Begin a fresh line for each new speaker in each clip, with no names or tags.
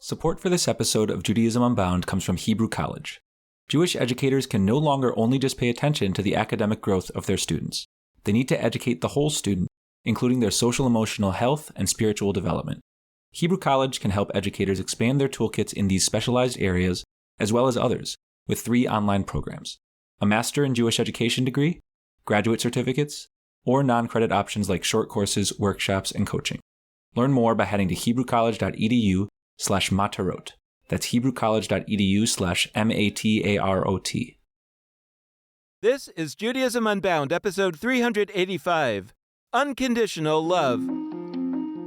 Support for this episode of Judaism Unbound comes from Hebrew College. Jewish educators can no longer only just pay attention to the academic growth of their students. They need to educate the whole student, including their social-emotional health and spiritual development. Hebrew College can help educators expand their toolkits in these specialized areas, as well as others, with 3 online programs: a Master in Jewish Education degree, graduate certificates, or non-credit options like short courses, workshops, and coaching. Learn more by heading to hebrewcollege.edu/matarot. That's hebrewcollege.edu/matarot.
This is Judaism Unbound, episode 385, Unconditional Love.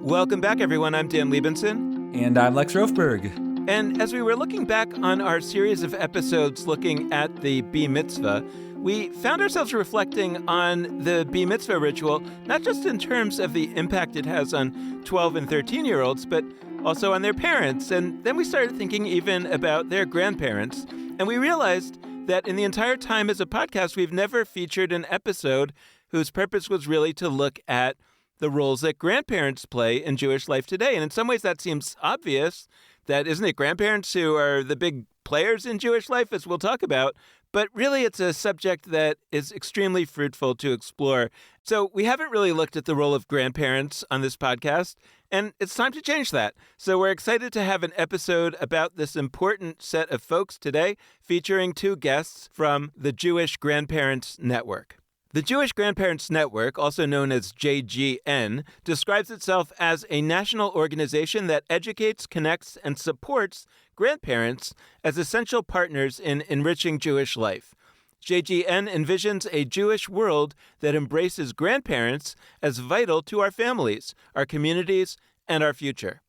Welcome back, everyone. I'm Dan Liebenson.
And I'm Lex Rofberg.
And as we were looking back on our series of episodes looking at the Bar Mitzvah, we found ourselves reflecting on the Bar Mitzvah ritual, not just in terms of the impact it has on 12 and 13-year-olds, but also on their parents. And then we started thinking even about their grandparents. And we realized that in the entire time as a podcast, we've never featured an episode whose purpose was really to look at the roles that grandparents play in Jewish life today. And in some ways that seems obvious, that isn't it grandparents who are the big players in Jewish life, as we'll talk about. But really, it's a subject that is extremely fruitful to explore. So we haven't really looked at the role of grandparents on this podcast, and it's time to change that. So we're excited to have an episode about this important set of folks today, featuring 2 guests from the Jewish Grandparents Network. The Jewish Grandparents Network, also known as JGN, describes itself as a national organization that educates, connects, and supports grandparents as essential partners in enriching Jewish life. JGN envisions a Jewish world that embraces grandparents as vital to our families, our communities, and our future.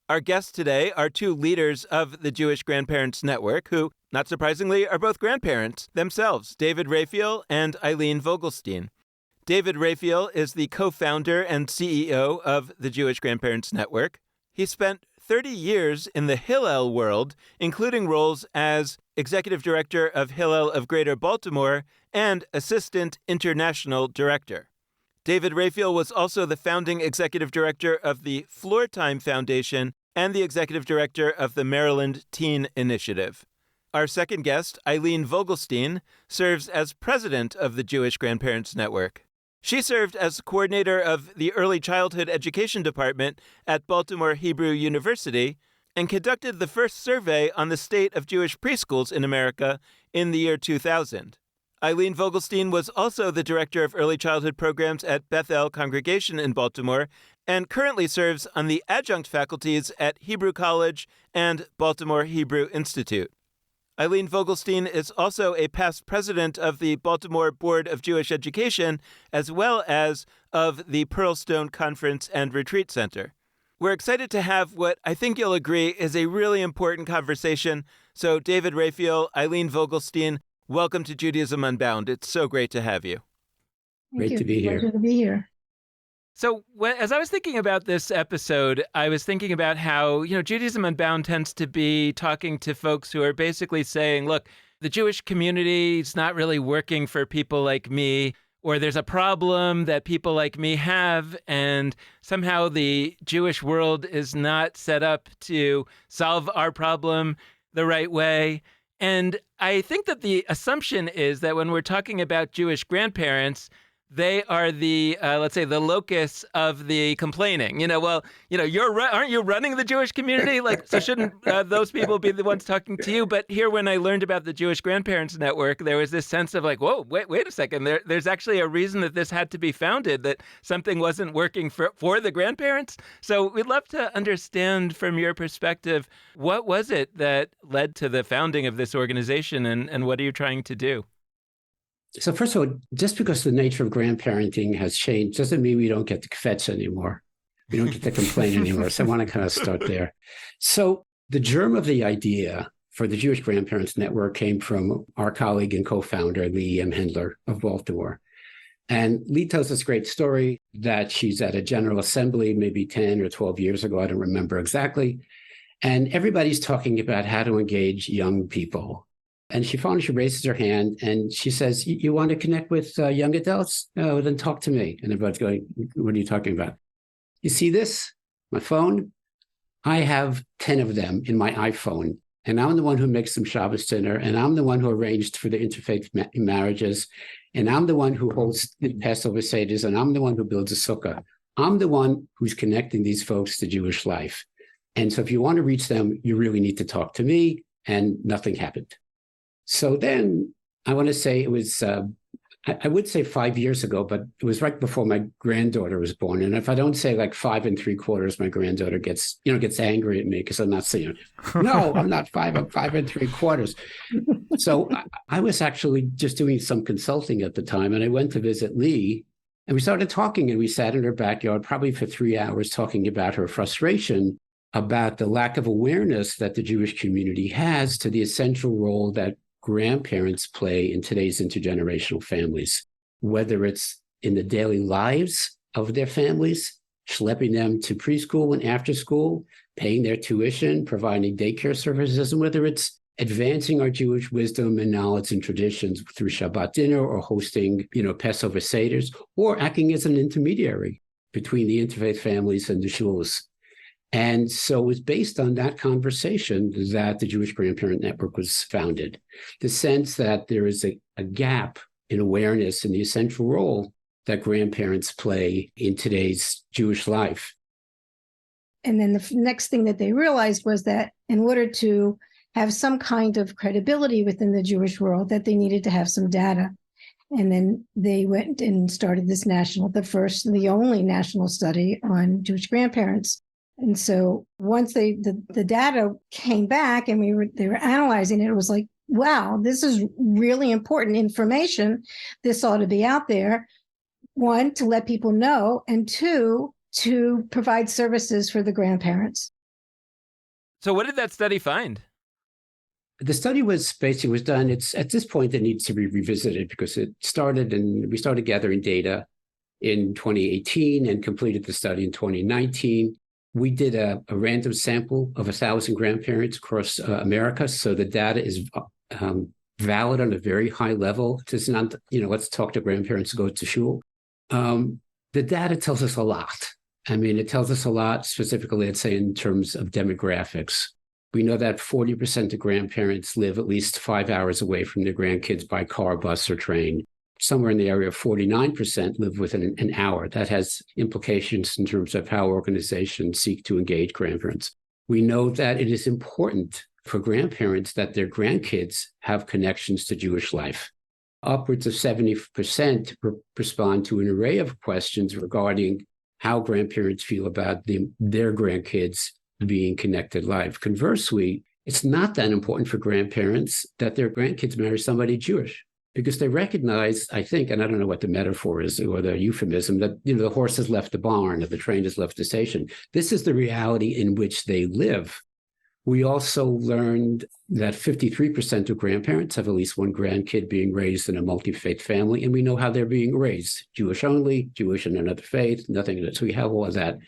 Our guests today are 2 leaders of the Jewish Grandparents Network who, not surprisingly, are both grandparents themselves, David Raphael and Ilene Vogelstein. David Raphael is the co-founder and CEO of the Jewish Grandparents Network. He spent 30 years in the Hillel world, including roles as executive director of Hillel of Greater Baltimore and assistant international director. David Raphael was also the founding executive director of the Floor Time Foundation and the executive director of the Maryland Teen Initiative. Our second guest, Ilene Vogelstein, serves as president of the Jewish Grandparents Network. She served as coordinator of the Early Childhood Education Department at Baltimore Hebrew University and conducted the first survey on the state of Jewish preschools in America in the year 2000. Ilene Vogelstein was also the director of early childhood programs at Bethel Congregation in Baltimore and currently serves on the adjunct faculties at Hebrew College and Baltimore Hebrew Institute. Ilene Vogelstein is also a past president of the Baltimore Board of Jewish Education, as well as of the Pearlstone Conference and Retreat Center. We're excited to have what I think you'll agree is a really important conversation. So David Raphael, Ilene Vogelstein, welcome to Judaism Unbound. It's so great to have you.
Great to be here.
Pleasure to be here.
So as I was thinking about this episode, I was thinking about how, Judaism Unbound tends to be talking to folks who are basically saying, look, the Jewish community is not really working for people like me, or there's a problem that people like me have, and somehow the Jewish world is not set up to solve our problem the right way. And I think that the assumption is that when we're talking about Jewish grandparents, they are the, let's say, the locus of the complaining. Aren't you running the Jewish community? So shouldn't those people be the ones talking to you? But here, when I learned about the Jewish Grandparents Network, there was this sense of whoa, wait a second. There's actually a reason that this had to be founded, that something wasn't working for the grandparents. So we'd love to understand from your perspective, what was it that led to the founding of this organization, and what are you trying to do?
So first of all, just because the nature of grandparenting has changed doesn't mean we don't get to kvetch anymore. We don't get to complain anymore. So I want to kind of start there. So the germ of the idea for the Jewish Grandparents Network came from our colleague and co-founder, Lee M. Hendler of Baltimore. And Lee tells this great story that she's at a General Assembly maybe 10 or 12 years ago. I don't remember exactly. And everybody's talking about how to engage young people. And she raises her hand and she says, you want to connect with young adults? Oh, then talk to me. And everybody's going, what are you talking about? You see this? My phone? I have 10 of them in my iPhone, and I'm the one who makes them Shabbos dinner, and I'm the one who arranged for the interfaith marriages, and I'm the one who holds the Passover Seders, and I'm the one who builds a sukkah. I'm the one who's connecting these folks to Jewish life. And so if you want to reach them, you really need to talk to me, and nothing happened. So then I want to say it was, I would say 5 years ago, but it was right before my granddaughter was born. And if I don't say like 5 3/4, my granddaughter gets angry at me because I'm not saying, no, I'm not 5, I'm 5 3/4. So I was actually just doing some consulting at the time. And I went to visit Lee, and we started talking, and we sat in her backyard probably for 3 hours talking about her frustration about the lack of awareness that the Jewish community has to the essential role that grandparents play in today's intergenerational families, whether it's in the daily lives of their families, schlepping them to preschool and after school, paying their tuition, providing daycare services, and whether it's advancing our Jewish wisdom and knowledge and traditions through Shabbat dinner or hosting, Passover Seders, or acting as an intermediary between the interfaith families and the shuls. And so it was based on that conversation that the Jewish Grandparent Network was founded. The sense that there is a gap in awareness in the essential role that grandparents play in today's Jewish life.
And then the next thing that they realized was that in order to have some kind of credibility within the Jewish world, that they needed to have some data. And then they went and started this the first and the only national study on Jewish grandparents. And so once the data came back and they were analyzing it, it was like, wow, this is really important information. This ought to be out there. One, to let people know, and two, to provide services for the grandparents.
So what did that study find?
The study was done. It's at this point it needs to be revisited because we started gathering data in 2018 and completed the study in 2019. We did a random sample of 1,000 grandparents across America. So the data is valid on a very high level. It's not, let's talk to grandparents, go to shul. The data tells us a lot. I mean, it tells us a lot specifically, I'd say, in terms of demographics. We know that 40% of grandparents live at least 5 hours away from their grandkids by car, bus, or train. Somewhere in the area of 49% live within an hour. That has implications in terms of how organizations seek to engage grandparents. We know that it is important for grandparents that their grandkids have connections to Jewish life. Upwards of 70% respond to an array of questions regarding how grandparents feel about their grandkids being connected live. Conversely, it's not that important for grandparents that their grandkids marry somebody Jewish, because they recognize, I think, and I don't know what the metaphor is or the euphemism, that the horse has left the barn or the train has left the station. This is the reality in which they live. We also learned that 53% of grandparents have at least one grandkid being raised in a multi-faith family, and we know how they're being raised: Jewish only, Jewish and another faith, nothing. So we have all of that.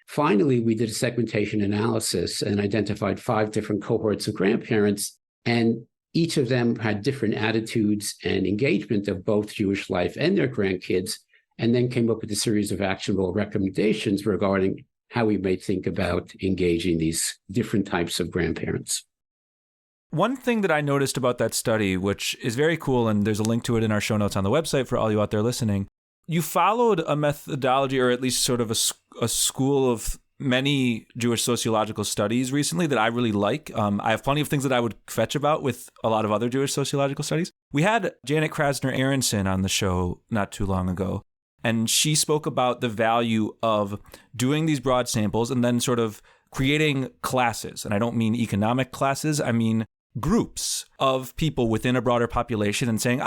Finally, we did a segmentation analysis and identified 5 different cohorts of grandparents, and each of them had different attitudes and engagement of both Jewish life and their grandkids, and then came up with a series of actionable recommendations regarding how we may think about engaging these different types of grandparents.
One thing that I noticed about that study, which is very cool, and there's a link to it in our show notes on the website for all you out there listening, you followed a methodology, or at least sort of a school of many Jewish sociological studies recently that I really like. I have plenty of things that I would fetch about with a lot of other Jewish sociological studies. We had Janet Krasner Aronson on the show not too long ago, and she spoke about the value of doing these broad samples and then sort of creating classes. And I don't mean economic classes, I mean groups of people within a broader population, and saying,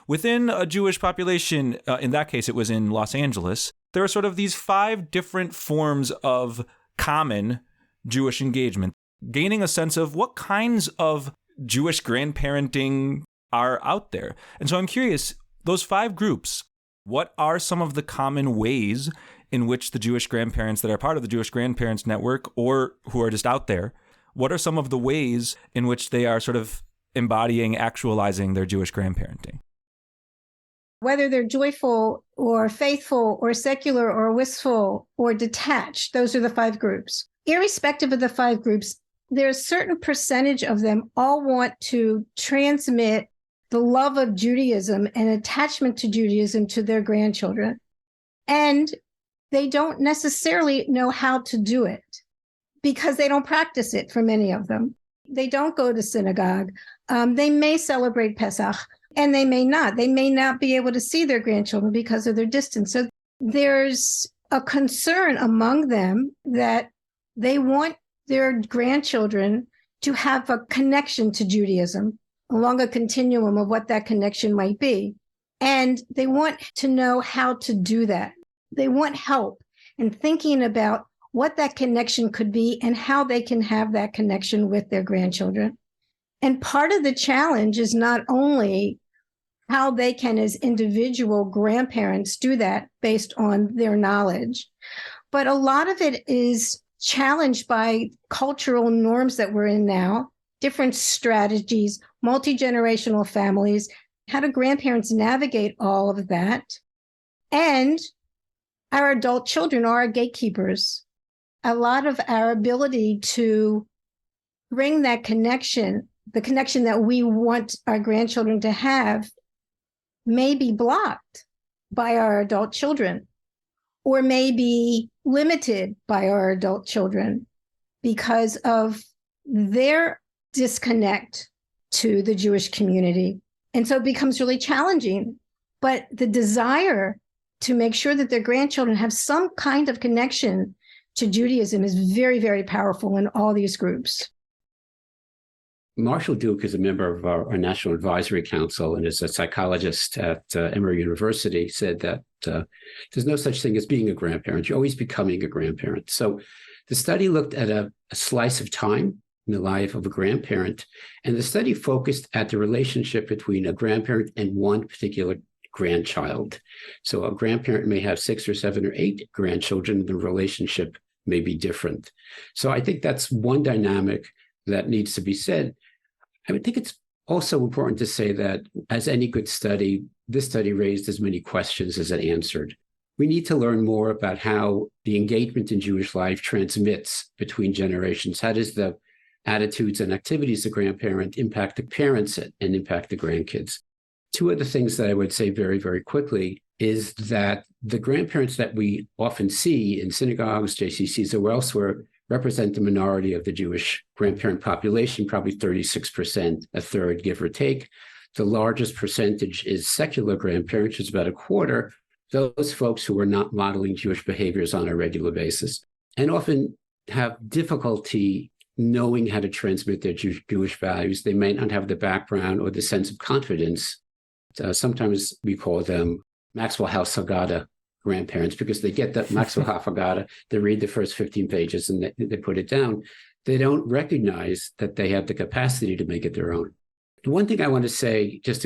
within a Jewish population, in that case, it was in Los Angeles, there are sort of these 5 different forms of common Jewish engagement, gaining a sense of what kinds of Jewish grandparenting are out there. And so I'm curious, those 5 groups, what are some of the common ways in which the Jewish grandparents that are part of the Jewish Grandparents Network, or who are just out there, what are some of the ways in which they are sort of embodying, actualizing their Jewish grandparenting?
Whether they're joyful or faithful or secular or wistful or detached, those are the 5 groups. irrespective of the 5 groups, there's a certain percentage of them all want to transmit the love of Judaism and attachment to Judaism to their grandchildren. And they don't necessarily know how to do it because they don't practice it for many of them. They don't go to synagogue. They may celebrate Pesach and they may not. They may not be able to see their grandchildren because of their distance. So there's a concern among them that they want their grandchildren to have a connection to Judaism along a continuum of what that connection might be. And they want to know how to do that. They want help in thinking about what that connection could be and how they can have that connection with their grandchildren. And part of the challenge is not only how they can, as individual grandparents, do that based on their knowledge, but a lot of it is challenged by cultural norms that we're in now, different strategies, multi-generational families. How do grandparents navigate all of that? And our adult children are our gatekeepers. A lot of our ability to bring that connection, the connection that we want our grandchildren to have, may be blocked by our adult children, or may be limited by our adult children because of their disconnect to the Jewish community. And so it becomes really challenging. But the desire to make sure that their grandchildren have some kind of connection to Judaism is very, very powerful in all these groups.
Marshall Duke is a member of our National Advisory Council and is a psychologist at Emory University, said that there's no such thing as being a grandparent. You're always becoming a grandparent. So the study looked at a slice of time in the life of a grandparent, and the study focused at the relationship between a grandparent and one particular grandchild. So a grandparent may have 6 or 7 or 8 grandchildren, and the relationship may be different. So I think that's one dynamic that needs to be said. I would think it's also important to say that, as any good study, this study raised as many questions as it answered. We need to learn more about how the engagement in Jewish life transmits between generations. How does the attitudes and activities of grandparent impact the parents and impact the grandkids? 2 of the things that I would say very, very quickly is that the grandparents that we often see in synagogues, JCCs, or elsewhere represent the minority of the Jewish grandparent population, probably 36%, a third, give or take. The largest percentage is secular grandparents, which is about a quarter, those folks who are not modeling Jewish behaviors on a regular basis, and often have difficulty knowing how to transmit their Jewish values. They may not have the background or the sense of confidence. Sometimes we call them Maxwell House Haggadah grandparents, because they get that Maxwell House Haggadah, they read the first 15 pages and they put it down. They don't recognize that they have the capacity to make it their own. The one thing I want to say just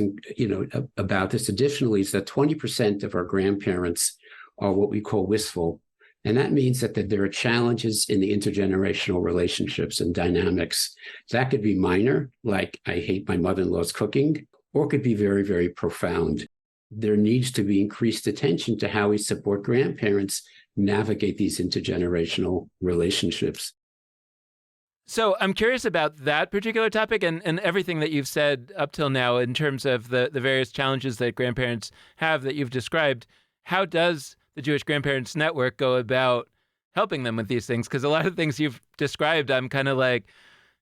about this additionally is that 20% of our grandparents are what we call wistful. And that means that there are challenges in the intergenerational relationships and dynamics. That could be minor, like I hate my mother-in-law's cooking, or could be very, very profound. There needs to be increased attention to how we support grandparents navigate these intergenerational relationships.
So I'm curious about that particular topic and everything that you've said up till now in terms of the various challenges that grandparents have that you've described. How does the Jewish Grandparents Network go about helping them with these things? Because a lot of things you've described, I'm kind of like,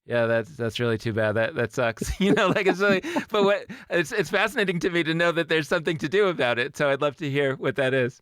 yeah, that's really too bad. That sucks. It's really, but it's fascinating to me to know that there's something to do about it. So I'd love to hear what that is.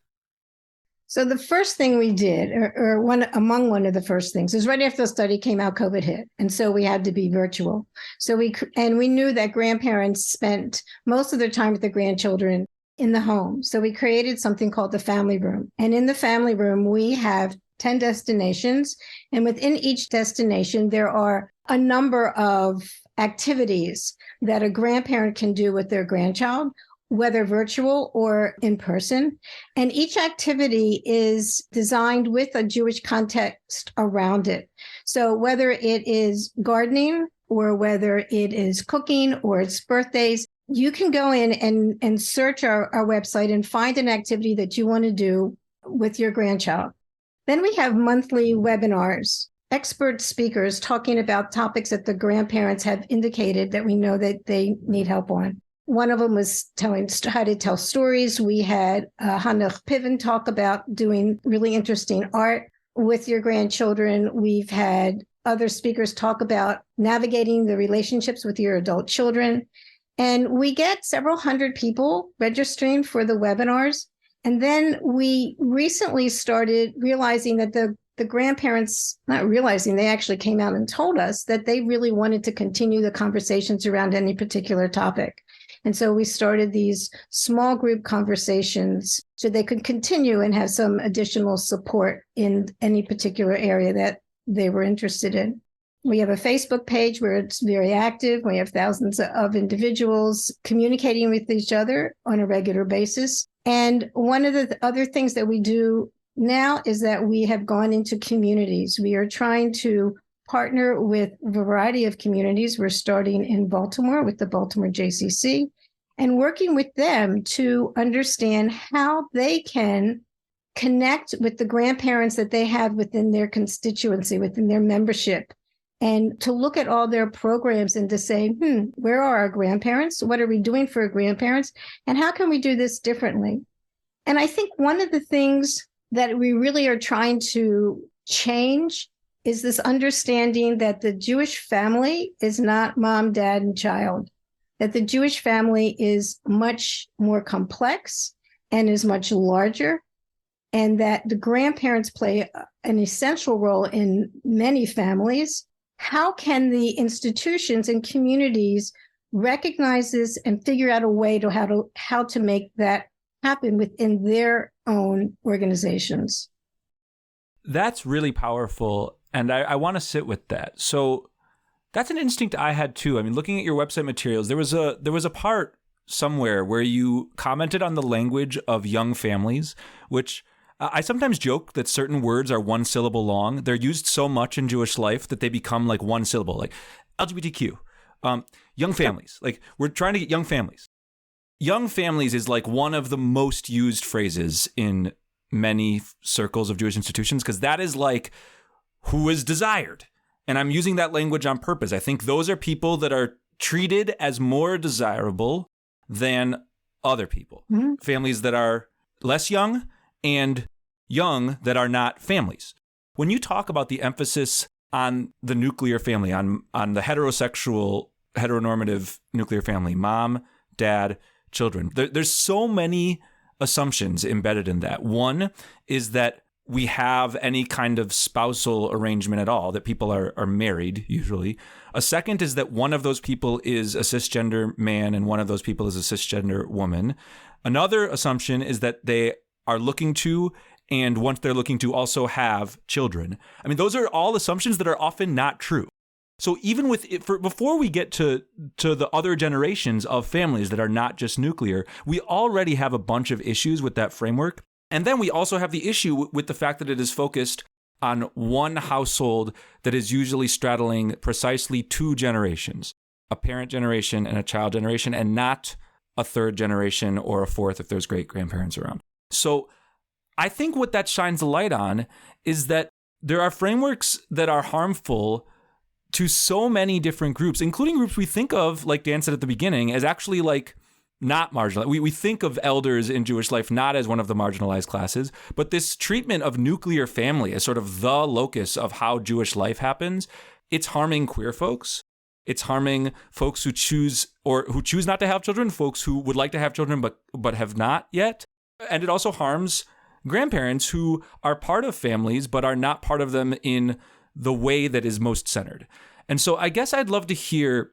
So the first thing we did, or one of the first things, is right after the study came out, COVID hit. And so we had to be virtual. So we knew that grandparents spent most of their time with their grandchildren in the home. So we created something called the Family Room. And in the Family Room, we have 10 destinations. And within each destination, there are a number of activities that a grandparent can do with their grandchild, whether virtual or in person. And each activity is designed with a Jewish context around it. So whether it is gardening or whether it is cooking or it's birthdays, you can go in and search our website and find an activity that you want to do with your grandchild. Then we have monthly webinars expert speakers talking about topics that the grandparents have indicated that we know that they need help on. One of them was telling how to tell stories. We had Hannah Piven talk about doing really interesting art with your grandchildren. We've had other speakers talk about navigating the relationships with your adult children. And we get several hundred people registering for the webinars. And then we recently started realizing that the grandparents, not realizing, they actually came out and told us that they really wanted to continue the conversations around any particular topic. And so we started these small group conversations so they could continue and have some additional support in any particular area that they were interested in. We have a Facebook page where it's very active. We have thousands of individuals communicating with each other on a regular basis. And one of the other things that we do now is that we have gone into communities. We are trying to partner with a variety of communities. We're starting in Baltimore with the Baltimore JCC and working with them to understand how they can connect with the grandparents that they have within their constituency, within their membership, and to look at all their programs and to say, where are our grandparents? What are we doing for our grandparents? And how can we do this differently? And I think one of the things that we really are trying to change is this understanding that the Jewish family is not mom, dad, and child, that the Jewish family is much more complex and is much larger, and that the grandparents play an essential role in many families. How can the institutions and communities recognize this and figure out a way to how to make that happen within their own organizations?
That's really powerful. And I want to sit with that. So that's an instinct I had too. I mean, looking at your website materials, there was a part somewhere where you commented on the language of young families, which I sometimes joke that certain words are one syllable long. They're used so much in Jewish life that they become like one syllable, like LGBTQ, young families. Like we're trying to get young families. Young families is like one of the most used phrases in many circles of Jewish institutions because that is like who is desired. And I'm using that language on purpose. I think those are people that are treated as more desirable than other people. Mm-hmm. Families that are less young and young that are not families. When you talk about the emphasis on the nuclear family, on the heterosexual, heteronormative nuclear family, mom, dad, children, there's so many assumptions embedded in that. One is that we have any kind of spousal arrangement at all, that people are married usually. A second is that one of those people is a cisgender man and one of those people is a cisgender woman. Another assumption is that they are looking to, and once they're looking to, also have children. I mean, those are all assumptions that are often not true. So even with it, before we get to the other generations of families that are not just nuclear, we already have a bunch of issues with that framework. And then we also have the issue with the fact that it is focused on one household that is usually straddling precisely two generations, a parent generation and a child generation, and not a third generation or a fourth if there's great-grandparents around. So I think what that shines a light on is that there are frameworks that are harmful to so many different groups, including groups we think of, like Dan said at the beginning, as actually like not marginal. We think of elders in Jewish life not as one of the marginalized classes, but this treatment of nuclear family as sort of the locus of how Jewish life happens, it's harming queer folks. It's harming folks who choose not to have children, folks who would like to have children but have not yet. And it also harms grandparents who are part of families but are not part of them in the way that is most centered. And so I guess I'd love to hear,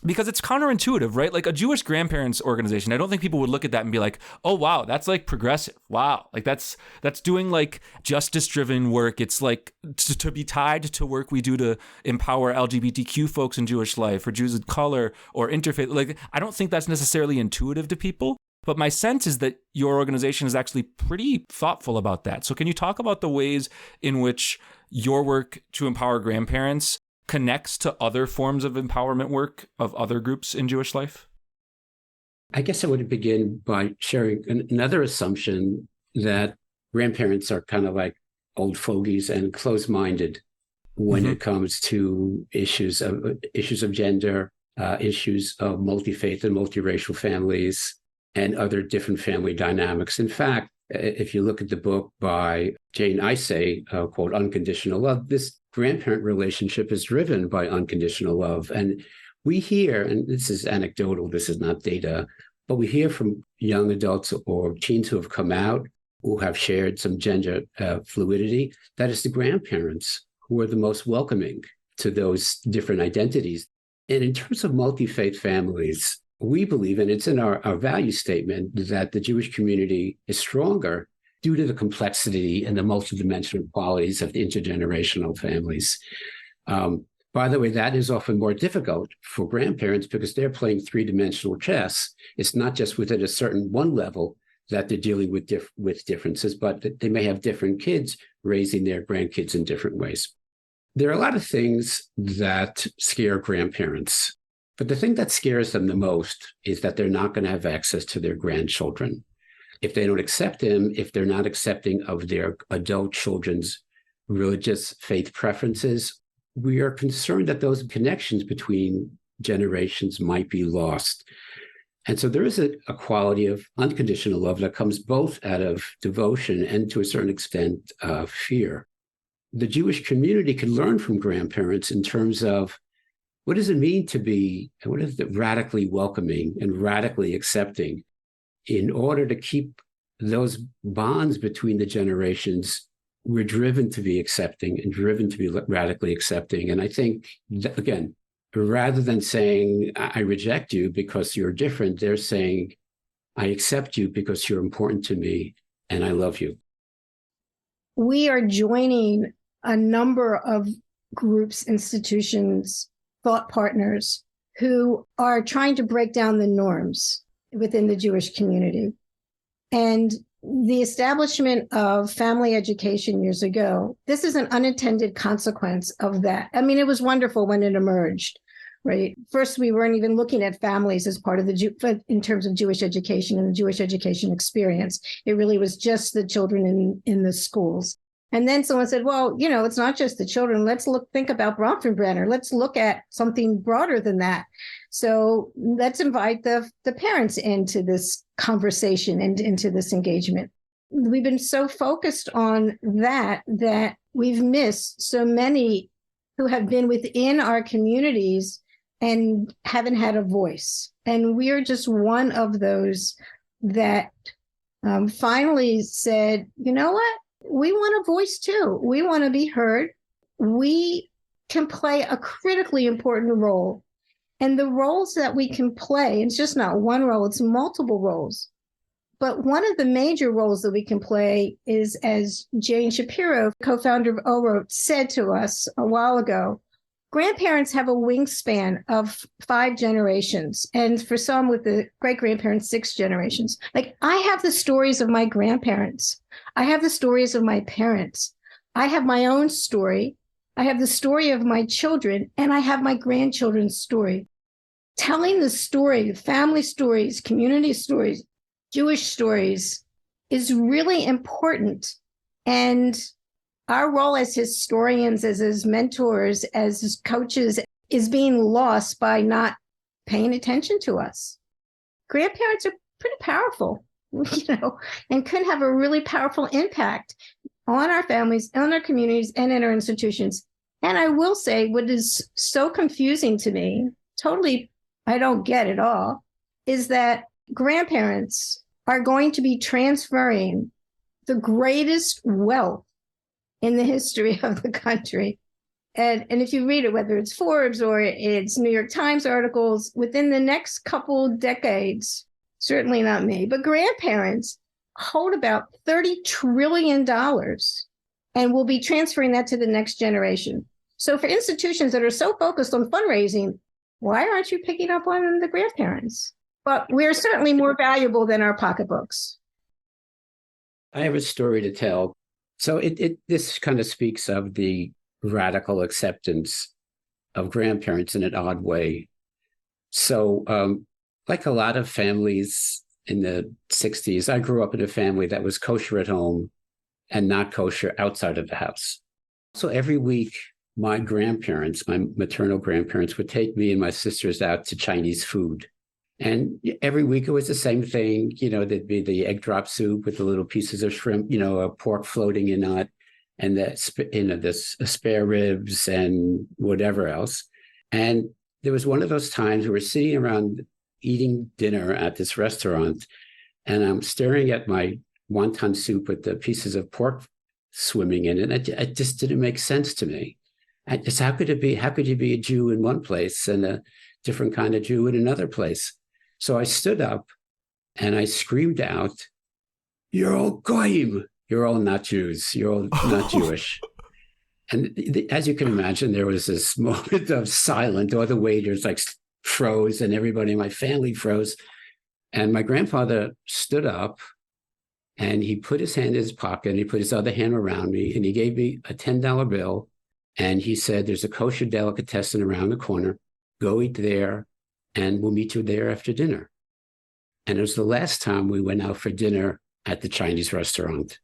because it's counterintuitive, right? Like a Jewish grandparents organization, I don't think people would look at that and be like, oh, wow, that's like progressive. Wow. Like that's doing like justice-driven work. It's like to be tied to work we do to empower LGBTQ folks in Jewish life or Jews of color or interfaith. Like, I don't think that's necessarily intuitive to people. But my sense is that your organization is actually pretty thoughtful about that. So can you talk about the ways in which your work to empower grandparents connects to other forms of empowerment work of other groups in Jewish life?
I guess I would begin by sharing another assumption that grandparents are kind of like old fogies and closed-minded. when it comes to issues of gender, issues of multi-faith and multiracial families, and other different family dynamics. In fact, if you look at the book by Jane Isay, quote, Unconditional Love, this grandparent relationship is driven by unconditional love. And we hear, and this is anecdotal, this is not data, but we hear from young adults or teens who have come out, who have shared some gender fluidity, that it's the grandparents who are the most welcoming to those different identities. And in terms of multi-faith families, we believe, and it's in our value statement, that the Jewish community is stronger due to the complexity and the multidimensional qualities of the intergenerational families. By the way, that is often more difficult for grandparents because they're playing three-dimensional chess. It's not just within a certain one level that they're dealing with differences, but that they may have different kids raising their grandkids in different ways. There are a lot of things that scare grandparents, but the thing that scares them the most is that they're not going to have access to their grandchildren. If they don't accept them, if they're not accepting of their adult children's religious faith preferences, we are concerned that those connections between generations might be lost. And so there is a quality of unconditional love that comes both out of devotion and, to a certain extent, fear. The Jewish community can learn from grandparents in terms of what does it mean to be, what is it, radically welcoming and radically accepting in order to keep those bonds between the generations. We're driven to be accepting and driven to be radically accepting. And I think, that, again, rather than saying, I reject you because you're different, they're saying, I accept you because you're important to me and I love you.
We are joining a number of groups, institutions, thought partners who are trying to break down the norms within the Jewish community. And the establishment of family education years ago, this is an unintended consequence of that. I mean, it was wonderful when it emerged, right? First, we weren't even looking at families as part of in terms of Jewish education and the Jewish education experience. It really was just the children in the schools. And then someone said, well, it's not just the children. Let's think about Bronfenbrenner. Let's look at something broader than that. So let's invite the parents into this conversation and into this engagement. We've been so focused on that we've missed so many who have been within our communities and haven't had a voice. And we're just one of those that finally said, you know what? We want a voice too. We want to be heard. We can play a critically important role. And the roles that we can play, it's just not one role, it's multiple roles. But one of the major roles that we can play is, as Jane Shapiro, co-founder of OROT, said to us a while ago, grandparents have a wingspan of 5 generations. And for some with the great-grandparents, 6 generations. Like, I have the stories of my grandparents. I have the stories of my parents. I have my own story. I have the story of my children, and I have my grandchildren's story. Telling the story, family stories, community stories, Jewish stories is really important. And our role as historians, as mentors, as coaches, is being lost by not paying attention to us. Grandparents are pretty powerful, and can have a really powerful impact on our families, on our communities, and in our institutions. And I will say, what is so confusing to me, totally I don't get it all, is that grandparents are going to be transferring the greatest wealth in the history of the country. And if you read it, whether it's Forbes or it's New York Times articles, within the next couple decades, certainly not me, but grandparents hold about $30 trillion and will be transferring that to the next generation. So for institutions that are so focused on fundraising, why aren't you picking up on the grandparents? But we're certainly more valuable than our pocketbooks.
I have a story to tell. So this kind of speaks of the radical acceptance of grandparents in an odd way. So like a lot of families in the 60s, I grew up in a family that was kosher at home and not kosher outside of the house. So every week my grandparents, my maternal grandparents, would take me and my sisters out to Chinese food. And every week it was the same thing. There'd be the egg drop soup with the little pieces of shrimp, a pork floating in it, and the spare ribs and whatever else. And there was one of those times we were sitting around eating dinner at this restaurant, and I'm staring at my wonton soup with the pieces of pork swimming in it. It just didn't make sense to me. How could it be? How could you be a Jew in one place and a different kind of Jew in another place? So I stood up and I screamed out, "You're all goyim. You're all not Jews. You're all not Jewish." And as you can imagine, there was this moment of silence. All the waiters froze, and everybody in my family froze. And my grandfather stood up and he put his hand in his pocket and he put his other hand around me and he gave me a $10 bill. And he said, "There's a kosher delicatessen around the corner. Go eat there and we'll meet you there after dinner." And it was the last time we went out for dinner at the Chinese restaurant,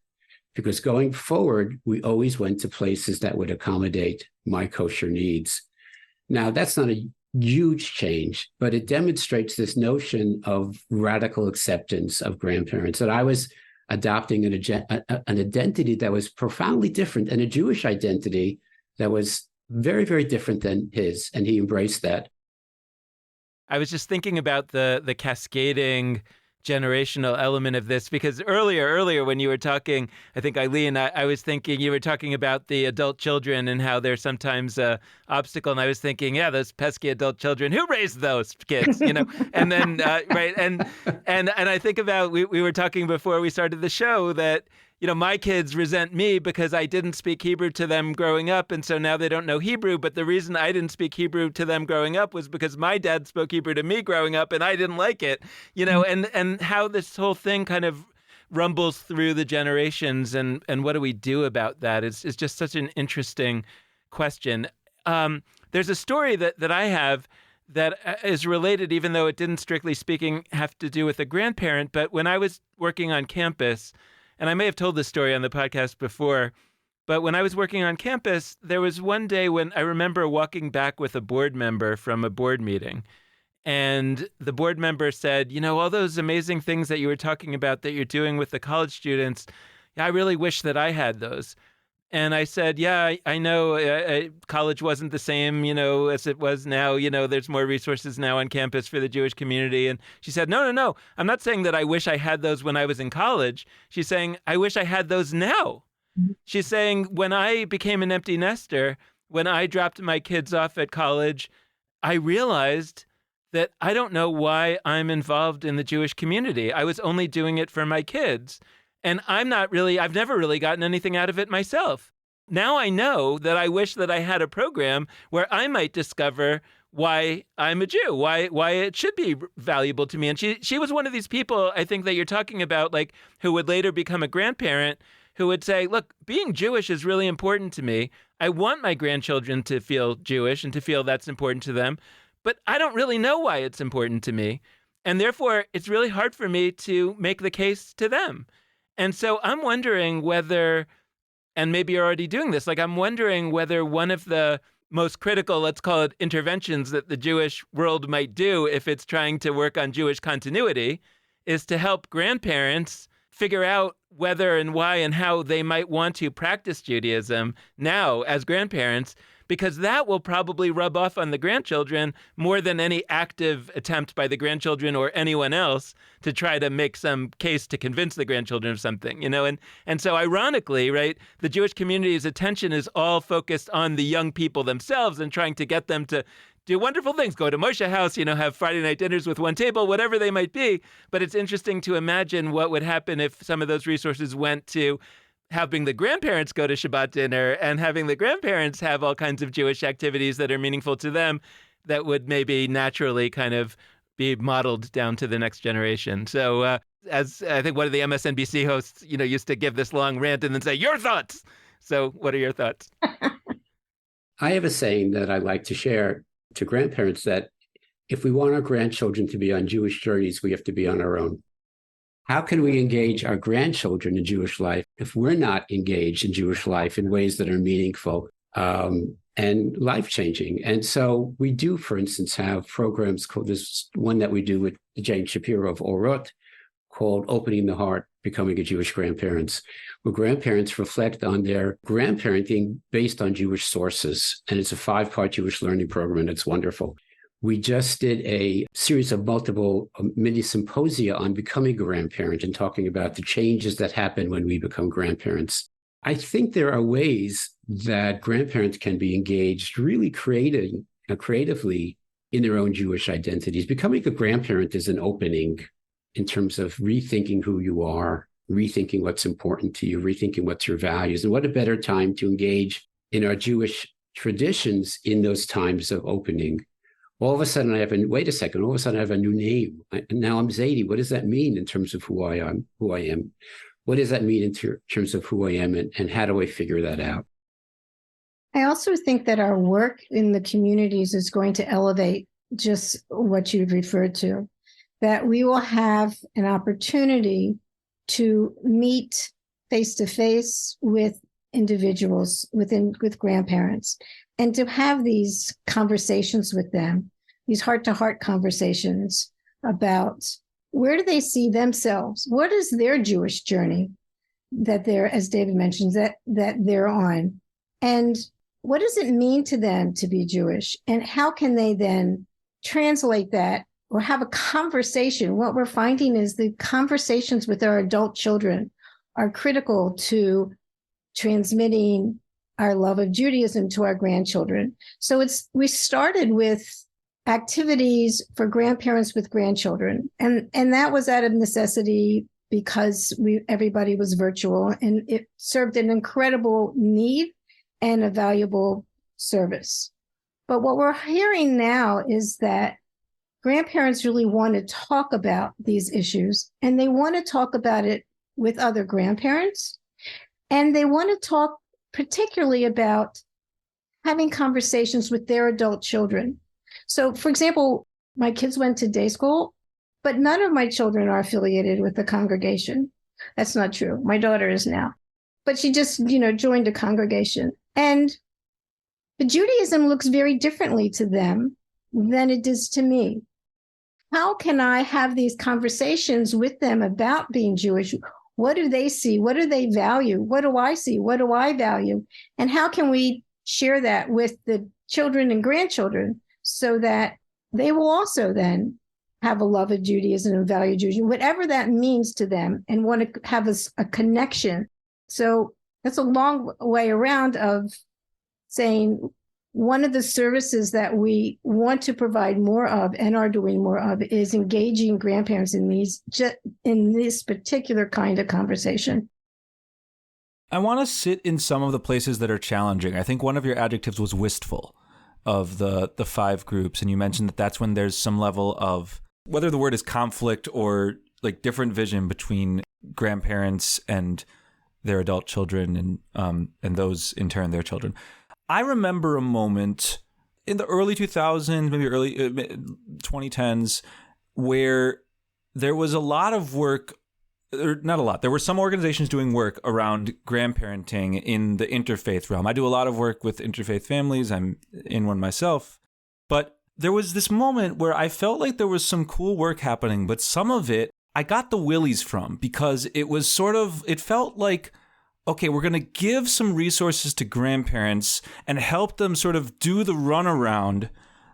because going forward, we always went to places that would accommodate my kosher needs. Now, that's not a huge change, but it demonstrates this notion of radical acceptance of grandparents, that I was adopting an identity that was profoundly different, and a Jewish identity that was very, very different than his, and he embraced that.
I was just thinking about the cascading generational element of this, because earlier when you were talking, I think, Ilene, I was thinking you were talking about the adult children and how they're sometimes an obstacle, and I was thinking, yeah, those pesky adult children, who raised those kids, and then right, and I think about, we were talking before we started the show that my kids resent me because I didn't speak Hebrew to them growing up, and so now they don't know Hebrew. But the reason I didn't speak Hebrew to them growing up was because my dad spoke Hebrew to me growing up, and I didn't like it. And how this whole thing kind of rumbles through the generations, and what do we do about that? It's just such an interesting question. There's a story that I have that is related, even though it didn't, strictly speaking, have to do with a grandparent. But when I was working on campus, and I may have told this story on the podcast before, but when I was working on campus, there was one day when I remember walking back with a board member from a board meeting. And the board member said, all those amazing things that you were talking about that you're doing with the college students, I really wish that I had those. And I said, yeah, I know college wasn't the same, as it was now. There's more resources now on campus for the Jewish community. And she said, no. I'm not saying that I wish I had those when I was in college. She's saying, I wish I had those now. Mm-hmm. She's saying, when I became an empty nester, when I dropped my kids off at college, I realized that I don't know why I'm involved in the Jewish community. I was only doing it for my kids. And I've never really gotten anything out of it myself. Now I know that I wish that I had a program where I might discover why I'm a Jew, why it should be valuable to me. And she was one of these people, I think, that you're talking about, who would later become a grandparent, who would say, look, being Jewish is really important to me. I want my grandchildren to feel Jewish and to feel that's important to them, but I don't really know why it's important to me. And therefore, it's really hard for me to make the case to them. And so I'm wondering whether, and maybe you're already doing this, I'm wondering whether one of the most critical, let's call it, interventions that the Jewish world might do if it's trying to work on Jewish continuity is to help grandparents figure out whether and why and how they might want to practice Judaism now as grandparents, because that will probably rub off on the grandchildren more than any active attempt by the grandchildren or anyone else to try to make some case to convince the grandchildren of something, And so ironically, right, the Jewish community's attention is all focused on the young people themselves and trying to get them to do wonderful things, go to Moshe House, have Friday night dinners with one table, whatever they might be. But it's interesting to imagine what would happen if some of those resources went to having the grandparents go to Shabbat dinner and having the grandparents have all kinds of Jewish activities that are meaningful to them that would maybe naturally kind of be modeled down to the next generation. So as I think one of the MSNBC hosts, used to give this long rant and then say, your thoughts. So what are your thoughts?
I have a saying that I like to share to grandparents, that if we want our grandchildren to be on Jewish journeys, we have to be on our own. How can we engage our grandchildren in Jewish life if we're not engaged in Jewish life in ways that are meaningful? and life-changing. And so we do, for instance, have programs called this one that we do with Jane Shapiro of Orot called Opening the Heart, Becoming a Jewish Grandparents, where grandparents reflect on their grandparenting based on Jewish sources. And it's a 5-part Jewish learning program, and it's wonderful. We just did a series of multiple mini symposia on becoming a grandparent and talking about the changes that happen when we become grandparents. I think there are ways that grandparents can be engaged really creatively in their own Jewish identities. Becoming a grandparent is an opening in terms of rethinking who you are, rethinking what's important to you, rethinking what's your values. And what a better time to engage in our Jewish traditions in those times of opening. All of a sudden I have a new name. Now I'm Zadie. What does that mean in terms of who I am? What does that mean in terms of who I am, and how do I figure that out?
I also think that our work in the communities is going to elevate just what you've referred to, that we will have an opportunity to meet face-to-face with individuals, with grandparents, and to have these conversations with them, these heart-to-heart conversations about where do they see themselves? What is their Jewish journey that they're, as David mentions, that they're on? And what does it mean to them to be Jewish? And how can they then translate that or have a conversation? What we're finding is the conversations with our adult children are critical to transmitting our love of Judaism to our grandchildren. So we started with activities for grandparents with grandchildren. And that was out of necessity because everybody was virtual, and it served an incredible need and a valuable service. But what we're hearing now is that grandparents really want to talk about these issues, and they want to talk about it with other grandparents. And they want to talk particularly about having conversations with their adult children. So, for example, my kids went to day school, but none of my children are affiliated with the congregation. That's not true. My daughter is now, but she just, joined a congregation. And the Judaism looks very differently to them than it does to me. How can I have these conversations with them about being Jewish? What do they see? What do they value? What do I see? What do I value? And how can we share that with the children and grandchildren so that they will also then have a love of Judaism and value Judaism, whatever that means to them, and want to have a connection. So that's a long way around of saying one of the services that we want to provide more of and are doing more of is engaging grandparents in this particular kind of conversation.
I want to sit in some of the places that are challenging. I think one of your adjectives was wistful of the 5 groups. And you mentioned that that's when there's some level of, whether the word is conflict or like different vision between grandparents and their adult children and those in turn their children. I remember a moment in the early 2000s, maybe early 2010s, where there was a lot of work, or not a lot, there were some organizations doing work around grandparenting in the interfaith realm. I do a lot of work with interfaith families. I'm in one myself. But there was this moment where I felt like there was some cool work happening, but some of it I got the willies from, because it was it felt like, okay, we're going to give some resources to grandparents and help them sort of do the runaround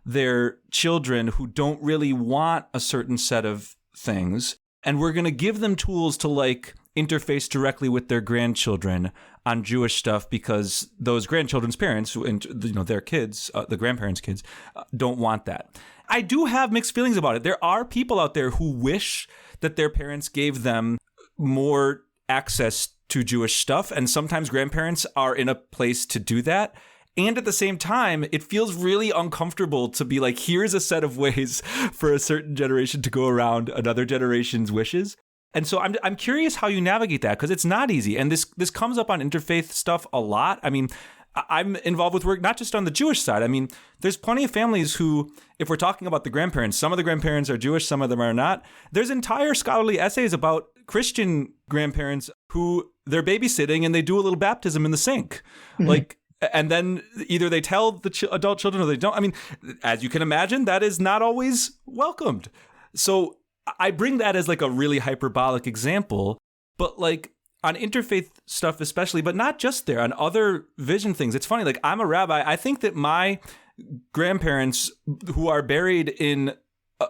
their children who don't really want a certain set of things. And we're going to give them tools to interface directly with their grandchildren on Jewish stuff, because those grandchildren's parents and their kids, the grandparents' kids, don't want that. I do have mixed feelings about it. There are people out there who wish that their parents gave them more access to Jewish stuff, and sometimes grandparents are in a place to do that. And at the same time, it feels really uncomfortable to be like, here's a set of ways for a certain generation to go around another generation's wishes. And so I'm curious how you navigate that, because it's not easy. And this comes up on interfaith stuff a lot. I mean, I'm involved with work not just on the Jewish side. I mean, there's plenty of families who, if we're talking about the grandparents, some of the grandparents are Jewish, some of them are not. There's entire scholarly essays about Christian grandparents who they're babysitting and they do a little baptism in the sink. Mm-hmm. And then either they tell the adult children or they don't. I mean, as you can imagine, that is not always welcomed. So I bring that as like a really hyperbolic example, but like on interfaith stuff especially, but not just there, on other vision things. It's funny, like I'm a rabbi. I think that my grandparents who are buried in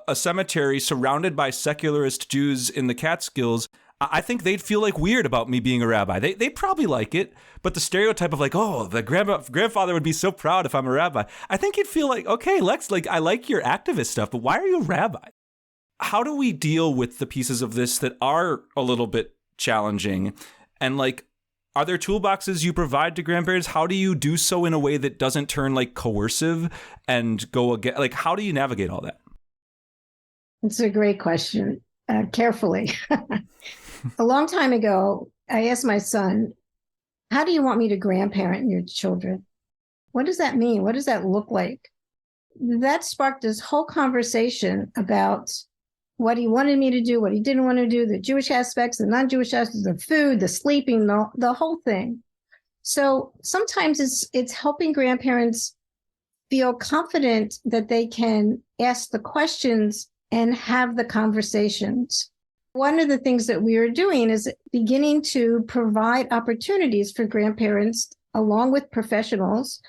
a cemetery surrounded by secularist Jews in the Catskills, I think they'd feel like weird about me being a rabbi. They probably like it, but the stereotype of like, oh, the grandfather would be so proud if I'm a rabbi. I think you'd feel like, okay, Lex, like I like your activist stuff, but why are you a rabbi? How do we deal with the pieces of this that are a little bit challenging? And like, are there toolboxes you provide to grandparents? How do you do so in a way that doesn't turn like coercive and go again? Like, how do you navigate all that?
It's a great question. Carefully. A long time ago, I asked my son, how do you want me to grandparent your children? What does that mean? What does that look like? That sparked this whole conversation about what he wanted me to do, what he didn't want to do, the Jewish aspects, the non-Jewish aspects, the food, the sleeping, the whole thing. So sometimes it's helping grandparents feel confident that they can ask the questions and have the conversations. One of the things that we are doing is beginning to provide opportunities for grandparents, along with professionals,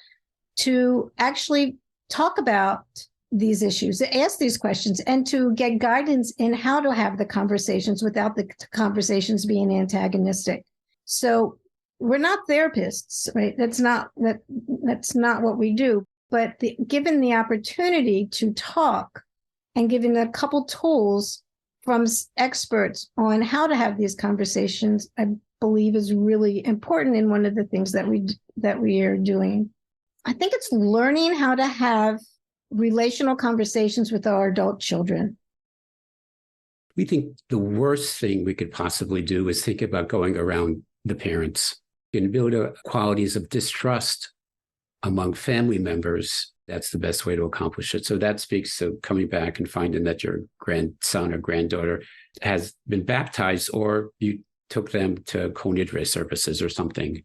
to actually talk about these issues, to ask these questions, and to get guidance in how to have the conversations without the conversations being antagonistic. So we're not therapists, right? That's not what we do. But given the opportunity to talk and given a couple tools from experts on how to have these conversations, I believe is really important in one of the things that we are doing. I think it's learning how to have relational conversations with our adult children.
We think the worst thing we could possibly do is think about going around the parents and build qualities of distrust among family members. That's the best way to accomplish it. So that speaks to coming back and finding that your grandson or granddaughter has been baptized, or you took them to Konidre services or something.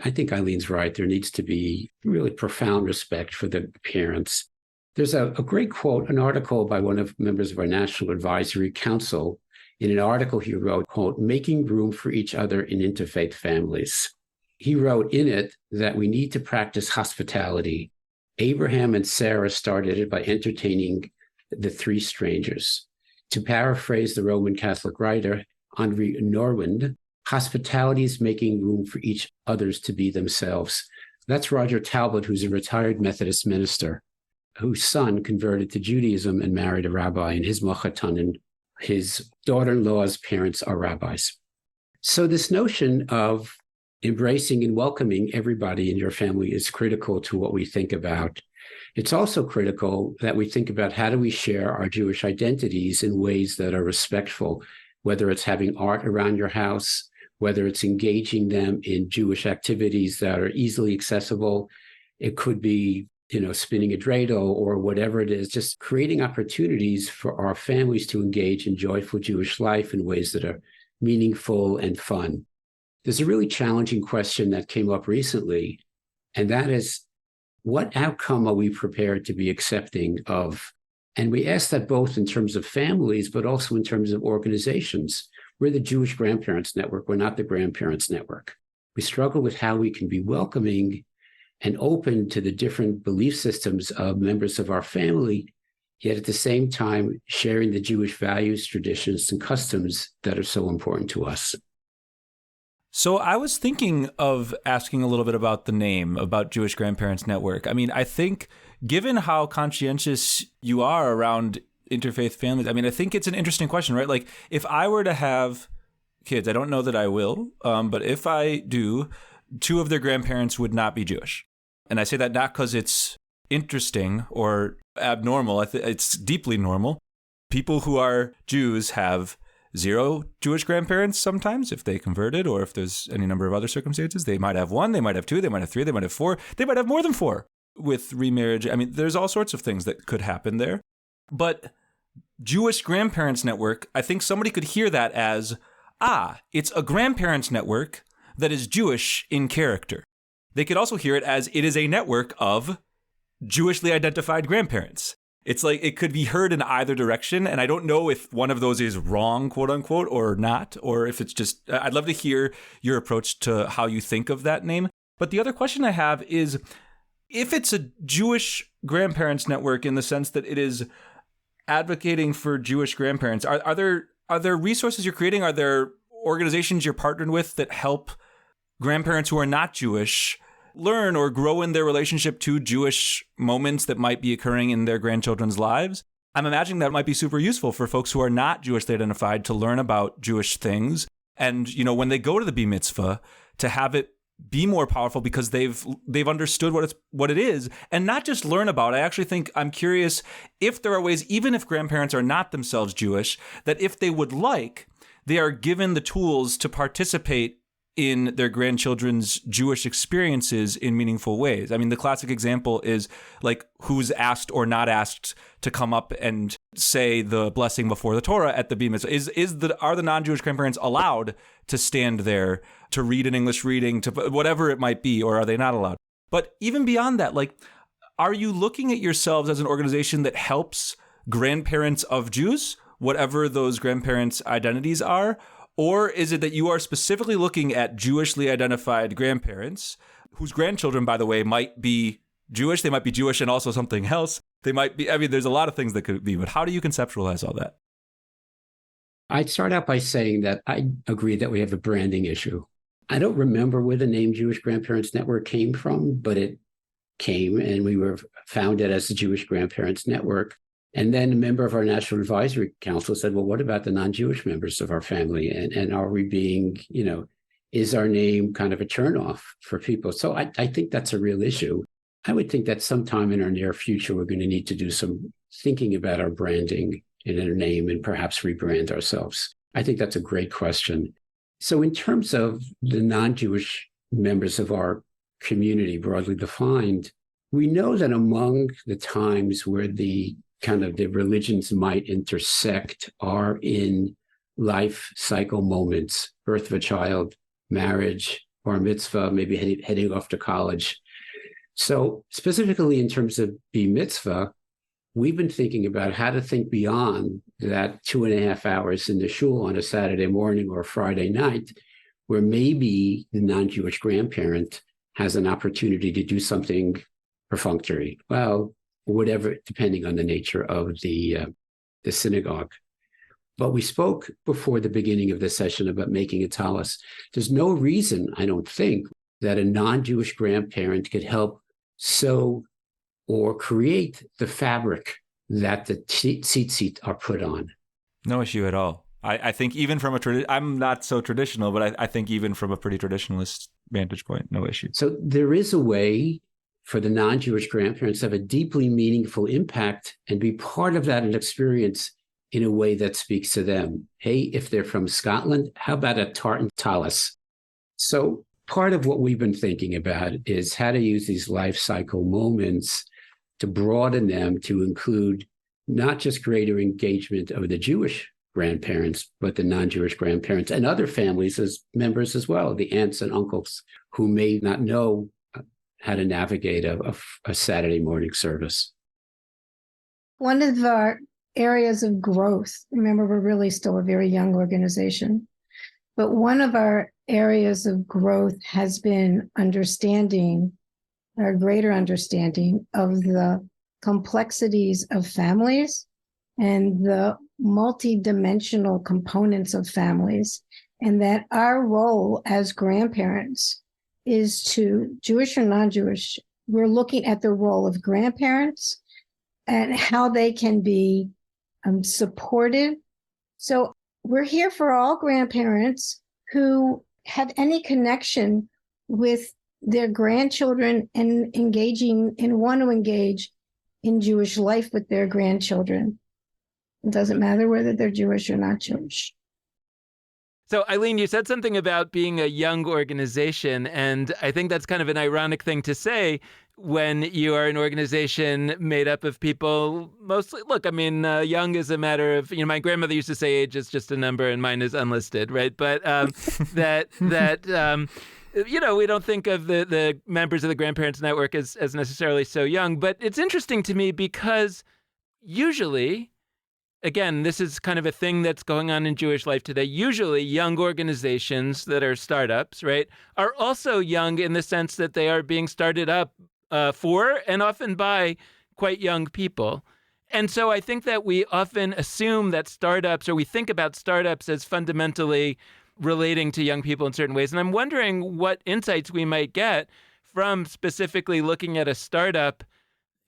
I think Ilene's right. There needs to be really profound respect for the parents. There's a great quote, an article by one of members of our National Advisory Council. In an article he wrote, quote, "Making room for each other in interfaith families." He wrote in it that we need to practice hospitality. Abraham and Sarah started it by entertaining the three strangers. To paraphrase the Roman Catholic writer Henri Norwind, hospitality is making room for each others to be themselves. That's Roger Talbot, who's a retired Methodist minister, whose son converted to Judaism and married a rabbi, and his mochatan, and his daughter-in-law's parents are rabbis. So this notion of embracing and welcoming everybody in your family is critical to what we think about. It's also critical that we think about how do we share our Jewish identities in ways that are respectful, whether it's having art around your house, whether it's engaging them in Jewish activities that are easily accessible. It could be, spinning a dreidel or whatever it is, just creating opportunities for our families to engage in joyful Jewish life in ways that are meaningful and fun. There's a really challenging question that came up recently, and that is, what outcome are we prepared to be accepting of? And we ask that both in terms of families, but also in terms of organizations. We're the Jewish Grandparents Network. We're not the Grandparents Network. We struggle with how we can be welcoming and open to the different belief systems of members of our family, yet at the same time sharing the Jewish values, traditions, and customs that are so important to us.
So I was thinking of asking a little bit about the name, about Jewish Grandparents Network. I mean, I think given how conscientious you are around interfaith families, I mean, I think it's an interesting question, right? Like, if I were to have kids, I don't know that I will, but if I do, two of their grandparents would not be Jewish. And I say that not because it's interesting or abnormal. It's deeply normal. People who are Jews have 0 Jewish grandparents sometimes, if they converted, or if there's any number of other circumstances. They might have 1, they might have 2, they might have 3, they might have 4, they might have more than 4 with remarriage. I mean, there's all sorts of things that could happen there. But Jewish Grandparents Network, I think somebody could hear that as, it's a grandparents network that is Jewish in character. They could also hear it as it is a network of Jewishly identified grandparents. It's like it could be heard in either direction. And I don't know if one of those is wrong, quote unquote, or not, or if it's just, I'd love to hear your approach to how you think of that name. But the other question I have is, if it's a Jewish grandparents network in the sense that it is advocating for Jewish grandparents, are there resources you're creating? Are there organizations you're partnered with that help grandparents who are not Jewish learn or grow in their relationship to Jewish moments that might be occurring in their grandchildren's lives? I'm imagining that might be super useful for folks who are not Jewishly identified to learn about Jewish things. And, when they go to the Bar Mitzvah, to have it be more powerful because they've understood what it is, and not just learn about it. I actually think, I'm curious if there are ways, even if grandparents are not themselves Jewish, that if they would like, they are given the tools to participate in their grandchildren's Jewish experiences in meaningful ways. I mean, the classic example is like who's asked or not asked to come up and say the blessing before the Torah at the Bar Mitzvah. Are the non-Jewish grandparents allowed to stand there to read an English reading, to whatever it might be, or are they not allowed? But even beyond that, like, are you looking at yourselves as an organization that helps grandparents of Jews, whatever those grandparents' identities are? Or is it that you are specifically looking at Jewishly identified grandparents, whose grandchildren, by the way, might be Jewish? They might be Jewish and also something else. They might be, there's a lot of things that could be, but how do you conceptualize all that?
I'd start out by saying that I agree that we have a branding issue. I don't remember where the name Jewish Grandparents Network came from, but it came, and we were founded as the Jewish Grandparents Network. And then a member of our National Advisory Council said, well, what about the non-Jewish members of our family? And are we being, is our name kind of a turnoff for people? So I think that's a real issue. I would think that sometime in our near future, we're going to need to do some thinking about our branding and our name and perhaps rebrand ourselves. I think that's a great question. So in terms of the non-Jewish members of our community, broadly defined, we know that among the times where the religions might intersect are in life cycle moments: birth of a child, marriage, bar mitzvah, maybe heading off to college. So specifically in terms of Bar Mitzvah, we've been thinking about how to think beyond that 2.5 hours in the shul on a Saturday morning or a Friday night, where maybe the non-Jewish grandparent has an opportunity to do something perfunctory. Well, whatever, depending on the nature of the synagogue. But we spoke before the beginning of this session about making a tallis. There's no reason, I don't think, that a non-Jewish grandparent could help sew or create the fabric that the tzitzit are put on.
No issue at all. I think even from I'm not so traditional, but I think even from a pretty traditionalist vantage point, no issue.
So there is a way for the non-Jewish grandparents to have a deeply meaningful impact and be part of that experience in a way that speaks to them. Hey, if they're from Scotland, how about a tartan tallis? So part of what we've been thinking about is how to use these life cycle moments to broaden them to include not just greater engagement of the Jewish grandparents, but the non-Jewish grandparents and other families as members as well, the aunts and uncles who may not know how to navigate a Saturday morning service.
One of our areas of growth, remember, we're really still a very young organization, but one of our areas of growth has been our greater understanding of the complexities of families and the multidimensional components of families, and that our role as grandparents is to, Jewish or non-Jewish, we're looking at the role of grandparents and how they can be supported. So we're here for all grandparents who have any connection with their grandchildren and want to engage in Jewish life with their grandchildren. It doesn't matter whether they're Jewish or not Jewish.
So, Ilene, you said something about being a young organization, and I think that's kind of an ironic thing to say when you are an organization made up of people mostly, young is a matter of, my grandmother used to say age is just a number and mine is unlisted, right? But we don't think of the members of the Grandparents Network as necessarily so young. But it's interesting to me because usually, again, this is kind of a thing that's going on in Jewish life today. Usually young organizations that are startups, right, are also young in the sense that they are being started up for and often by quite young people. And so I think that we often assume that startups, or we think about startups as fundamentally relating to young people in certain ways. And I'm wondering what insights we might get from specifically looking at a startup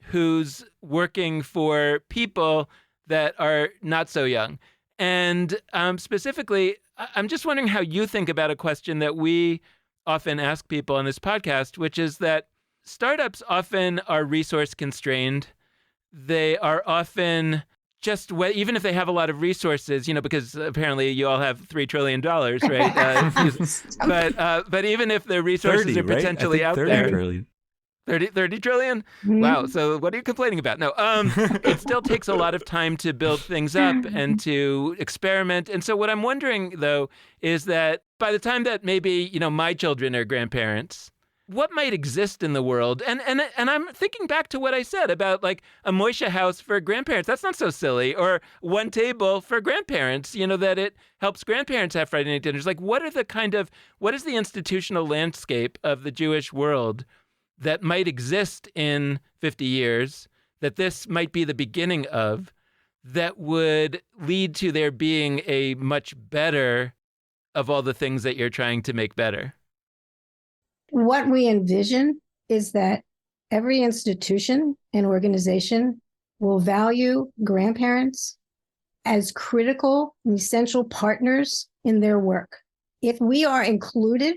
who's working for people that are not so young. And specifically, I'm just wondering how you think about a question that we often ask people on this podcast, which is that startups often are resource constrained. They are often just, even if they have a lot of resources, because apparently you all have $3 trillion, right? But even if the resources
30,
are potentially
right?
out
30
there.
trillion.
30 trillion?
Mm-hmm.
Wow. So what are you complaining about? No, it still takes a lot of time to build things up and to experiment. And so what I'm wondering, though, is that by the time that maybe, my children are grandparents, what might exist in the world? And I'm thinking back to what I said about like a Moishe house for grandparents. That's not so silly. Or one table for grandparents, that it helps grandparents have Friday night dinners. Like what is the institutional landscape of the Jewish world that might exist in 50 years, that this might be the beginning of, that would lead to there being a much better of all the things that you're trying to make better?
What we envision is that every institution and organization will value grandparents as critical and essential partners in their work. If we are included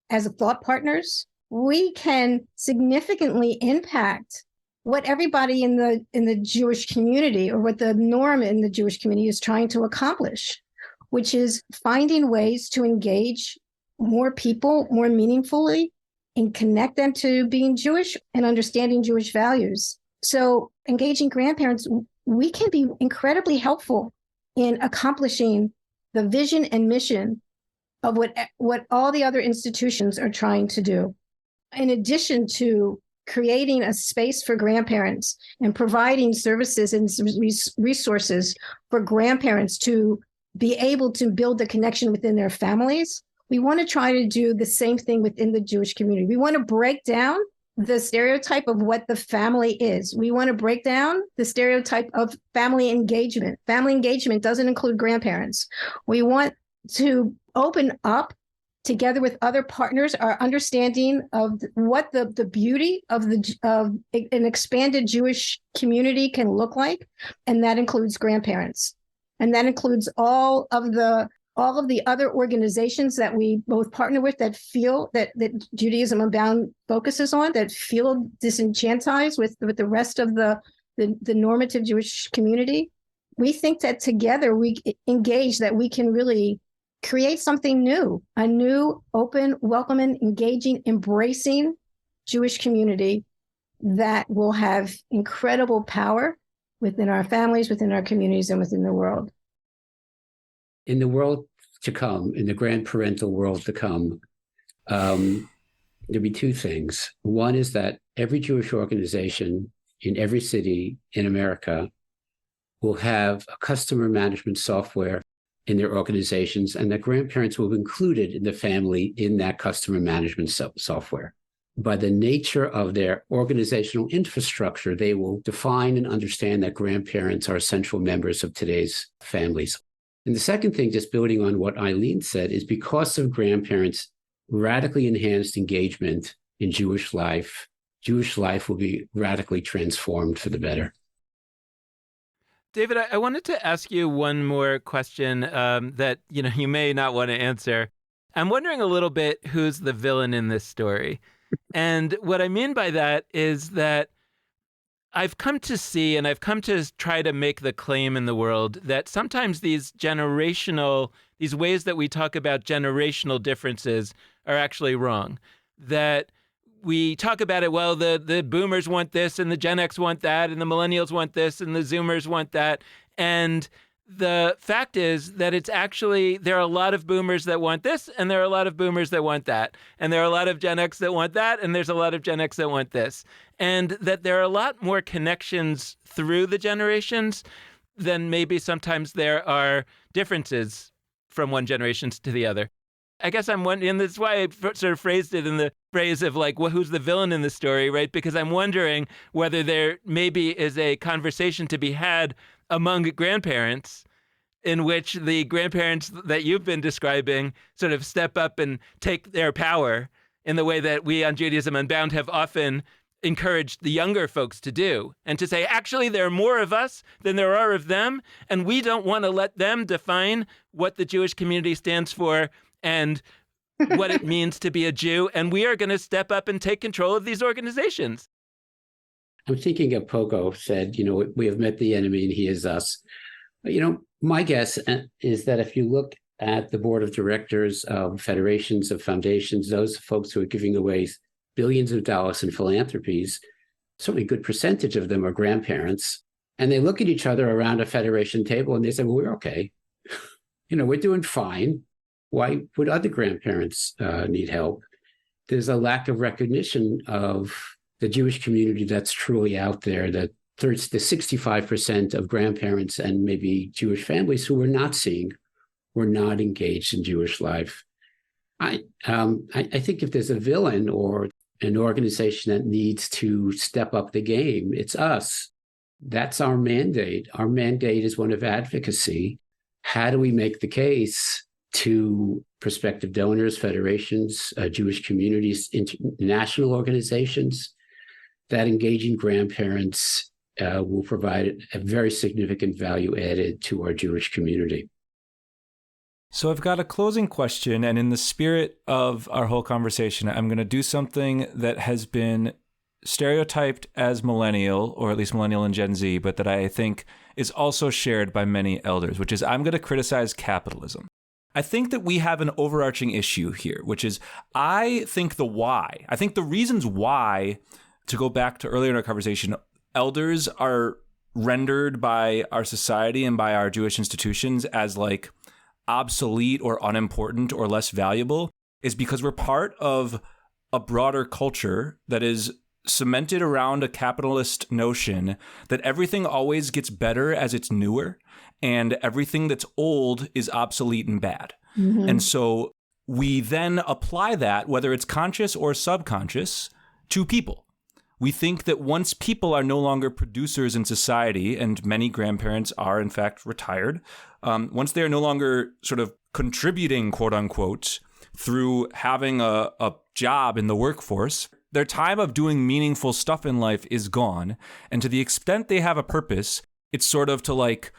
as thought partners, we can significantly impact what everybody in the Jewish community, or what the norm in the Jewish community is trying to accomplish, which is finding ways to engage more people more meaningfully and connect them to being Jewish and understanding Jewish values. So engaging grandparents, we can be incredibly helpful in accomplishing the vision and mission of what all the other institutions are trying to do. In addition to creating a space for grandparents and providing services and resources for grandparents to be able to build the connection within their families, we want to try to do the same thing within the Jewish community. We want to break down the stereotype of what the family is. We want to break down the stereotype of family engagement. Family engagement doesn't include grandparents. We want to open up, together with other partners, our understanding of what the beauty of an expanded Jewish community can look like, and that includes grandparents, and that includes all of the other organizations that we both partner with that feel that Judaism Unbound focuses on, that feel disenchantized with the rest of the normative Jewish community. We think that together we engage, that we can really create something new, a new, open, welcoming, engaging, embracing Jewish community that will have incredible power within our families, within our communities, and within the world.
In the world to come, in the grandparental world to come, there'll be two things. One is that every Jewish organization in every city in America will have a customer management software in their organizations, and that grandparents will be included in the family in that customer management software. By the nature of their organizational infrastructure, they will define and understand that grandparents are essential members of today's families. And the second thing, just building on what Ilene said, is because of grandparents' radically enhanced engagement in Jewish life will be radically transformed for the better.
David, I wanted to ask you one more question that you may not want to answer. I'm wondering a little bit who's the villain in this story. And what I mean by that is that I've come to see, and I've come to try to make the claim in the world, that sometimes these ways that we talk about generational differences are actually wrong. That we talk about it, well, the boomers want this, and the Gen X want that, and the millennials want this, and the Zoomers want that. And the fact is that it's actually, there are a lot of boomers that want this, and there are a lot of boomers that want that. And there are a lot of Gen X that want that, and there's a lot of Gen X that want this. And that there are a lot more connections through the generations than maybe sometimes there are differences from one generation to the other. I guess I'm wondering, and that's why I sort of phrased it in the phrase of like, well, who's the villain in the story, right? Because I'm wondering whether there maybe is a conversation to be had among grandparents in which the grandparents that you've been describing sort of step up and take their power in the way that we on Judaism Unbound have often encouraged the younger folks to do, and to say, actually, there are more of us than there are of them, and we don't want to let them define what the Jewish community stands for and what it means to be a Jew, and we are going to step up and take control of these organizations.
I'm thinking of Pogo said, we have met the enemy and he is us. My guess is that if you look at the board of directors of federations, of foundations, those folks who are giving away billions of dollars in philanthropies, certainly a good percentage of them are grandparents. And they look at each other around a federation table and they say, well, we're okay. We're doing fine. Why would other grandparents need help? There's a lack of recognition of the Jewish community that's truly out there, that the 65% of grandparents and maybe Jewish families who we're not seeing, were not engaged in Jewish life. I think if there's a villain or an organization that needs to step up the game, it's us. That's our mandate. Our mandate is one of advocacy. How do we make the case to prospective donors, federations, Jewish communities, international organizations, that engaging grandparents will provide a very significant value added to our Jewish community?
So I've got a closing question, and in the spirit of our whole conversation, I'm going to do something that has been stereotyped as millennial, or at least millennial and Gen Z, but that I think is also shared by many elders, which is I'm going to criticize capitalism. I think that we have an overarching issue here, which is I think the reasons why, to go back to earlier in our conversation, elders are rendered by our society and by our Jewish institutions as like obsolete or unimportant or less valuable, is because we're part of a broader culture that is cemented around a capitalist notion that everything always gets better as it's newer, and everything that's old is obsolete and bad. Mm-hmm. And so we then apply that, whether it's conscious or subconscious, to people. We think that once people are no longer producers in society, and many grandparents are in fact retired, once they are no longer sort of contributing, quote unquote, through having a job in the workforce, their time of doing meaningful stuff in life is gone. And to the extent they have a purpose, it's sort of to like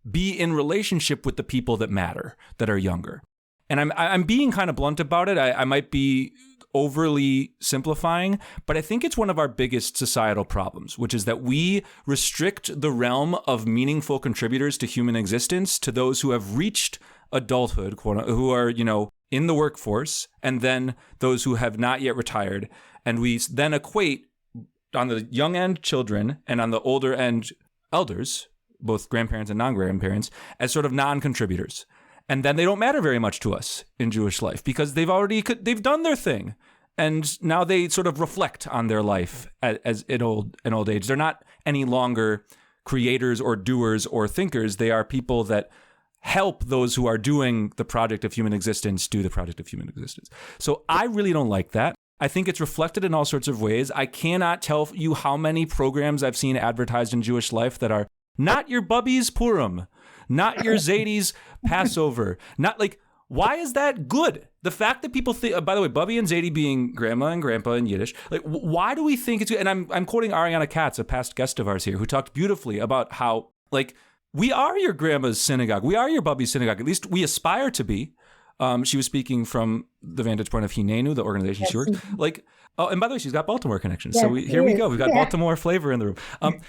be in relationship with the people that matter, that are younger. And I'm being kind of blunt about it. I might be overly simplifying, but I think it's one of our biggest societal problems, which is that we restrict the realm of meaningful contributors to human existence to those who have reached adulthood, who are, in the workforce, and then those who have not yet retired. And we then equate on the young end children and on the older end elders, both grandparents and non-grandparents, as sort of non-contributors. And then they don't matter very much to us in Jewish life because they've done their thing. And now they sort of reflect on their life as in old age. They're not any longer creators or doers or thinkers. They are people that help those who are doing the project of human existence do the project of human existence. So I really don't like that. I think it's reflected in all sorts of ways. I cannot tell you how many programs I've seen advertised in Jewish life that are not your Bubby's Purim, not your Zadie's Passover, not like, why is that good? The fact that people think, by the way, Bubby and Zadie being grandma and grandpa in Yiddish, like, why do we think it's good? And I'm quoting Ariana Katz, a past guest of ours here, who talked beautifully about how, like, we are your grandma's synagogue. We are your Bubby's synagogue. At least we aspire to be. She was speaking from the vantage point of Hinenu, the organization she worked. Like, oh, and by the way, she's got Baltimore connections. So here we go. We've got Baltimore flavor in the room.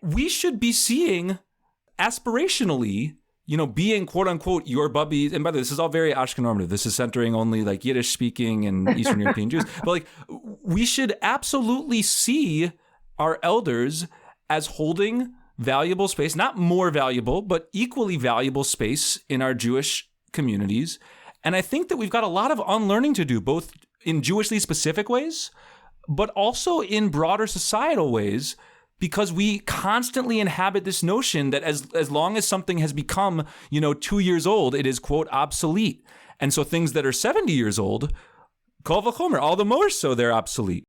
We should be seeing aspirationally, being quote unquote your Bubby. And by the way, this is all very Ashken normative. This is centering only like Yiddish speaking and Eastern European Jews. But like, we should absolutely see our elders as holding valuable space, not more valuable, but equally valuable space in our Jewish communities. And I think that we've got a lot of unlearning to do, both in Jewishly specific ways, but also in broader societal ways, because we constantly inhabit this notion that as long as something has become, 2 years old, it is, quote, obsolete. And so things that are 70 years old, kol v'chomer, all the more so they're obsolete.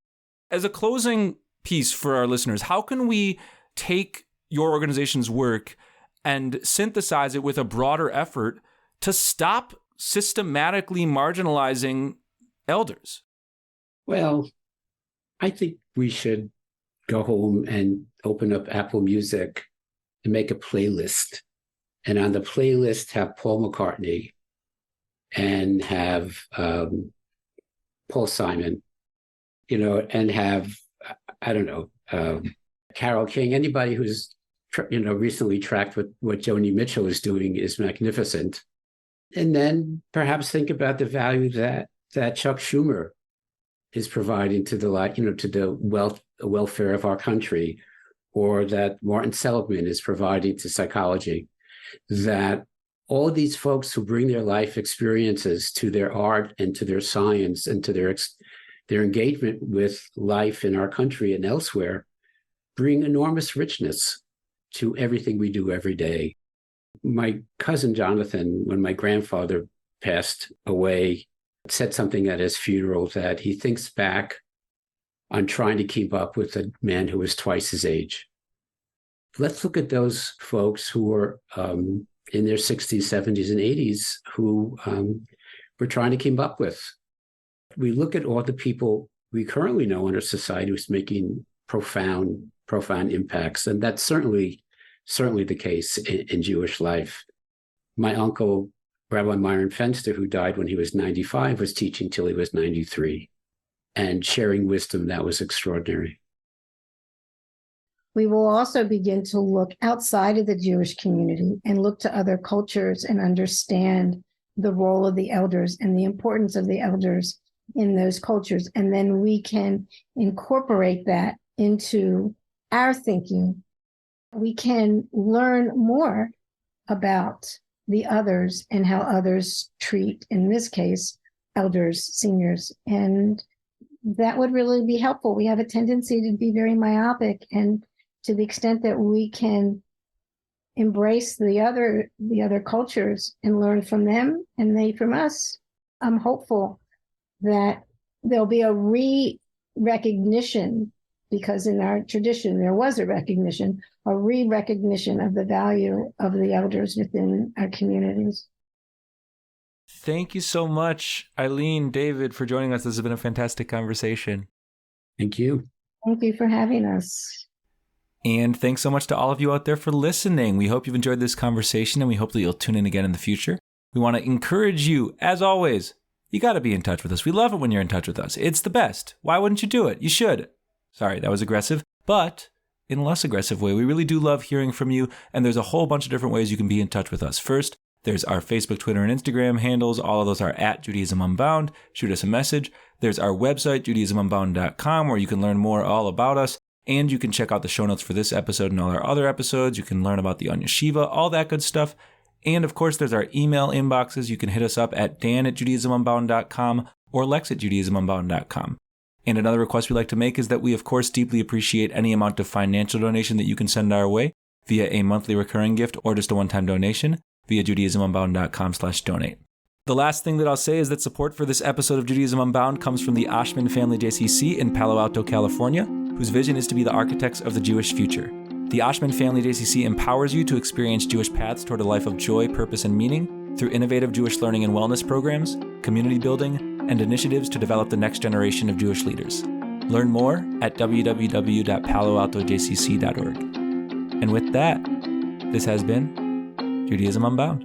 As a closing piece for our listeners, how can we take your organization's work and synthesize it with a broader effort to stop systematically marginalizing elders?
Well, I think we should go home and open up Apple Music and make a playlist. And on the playlist, have Paul McCartney and have Paul Simon, and have, I don't know, Carole King. Anybody who's, recently tracked what Joni Mitchell is doing is magnificent. And then perhaps think about the value that Chuck Schumer is providing to the welfare of our country, or that Martin Seligman is providing to psychology. That all of these folks who bring their life experiences to their art and to their science and to their engagement with life in our country and elsewhere bring enormous richness to everything we do every day. My cousin Jonathan, when my grandfather passed away, said something at his funeral that he thinks back on trying to keep up with a man who was twice his age. Let's look at those folks who were in their 60s, 70s, and 80s who we're trying to keep up with. We look at all the people we currently know in our society who's making profound impacts, and that's certainly the case in Jewish life. My uncle, Rabbi Myron Fenster, who died when he was 95, was teaching till he was 93 and sharing wisdom that was extraordinary.
We will also begin to look outside of the Jewish community and look to other cultures and understand the role of the elders and the importance of the elders in those cultures. And then we can incorporate that into our thinking. We can learn more about the others and how others treat, in this case, elders, seniors. And that would really be helpful. We have a tendency to be very myopic, and to the extent that we can embrace the other cultures and learn from them and they from us, I'm hopeful that there'll be a re-recognition, because in our tradition there was a re-recognition of the value of the elders within our communities.
Thank you so much, Ilene, David, for joining us. This has been a fantastic conversation.
Thank you.
Thank you for having us.
And thanks so much to all of you out there for listening. We hope you've enjoyed this conversation, and we hope that you'll tune in again in the future. We want to encourage you, as always, you got to be in touch with us. We love it when you're in touch with us. It's the best. Why wouldn't you do it? You should. Sorry, that was aggressive, but in a less aggressive way. We really do love hearing from you, and there's a whole bunch of different ways you can be in touch with us. First, there's our Facebook, Twitter, and Instagram handles. All of those are at Judaism Unbound. Shoot us a message. There's our website, JudaismUnbound.com, where you can learn more all about us. And you can check out the show notes for this episode and all our other episodes. You can learn about the Onion Shiva, all that good stuff. And of course, there's our email inboxes. You can hit us up at dan@JudaismUnbound.com or lex@JudaismUnbound.com. And another request we like to make is that we, of course, deeply appreciate any amount of financial donation that you can send our way via a monthly recurring gift or just a one-time donation via JudaismUnbound.com/donate. The last thing that I'll say is that support for this episode of Judaism Unbound comes from the Ashman Family JCC in Palo Alto, California, whose vision is to be the architects of the Jewish future. The Ashman Family JCC empowers you to experience Jewish paths toward a life of joy, purpose, and meaning through innovative Jewish learning and wellness programs, community building, and initiatives to develop the next generation of Jewish leaders. Learn more at www.paloaltojcc.org. And with that, this has been Judaism Unbound.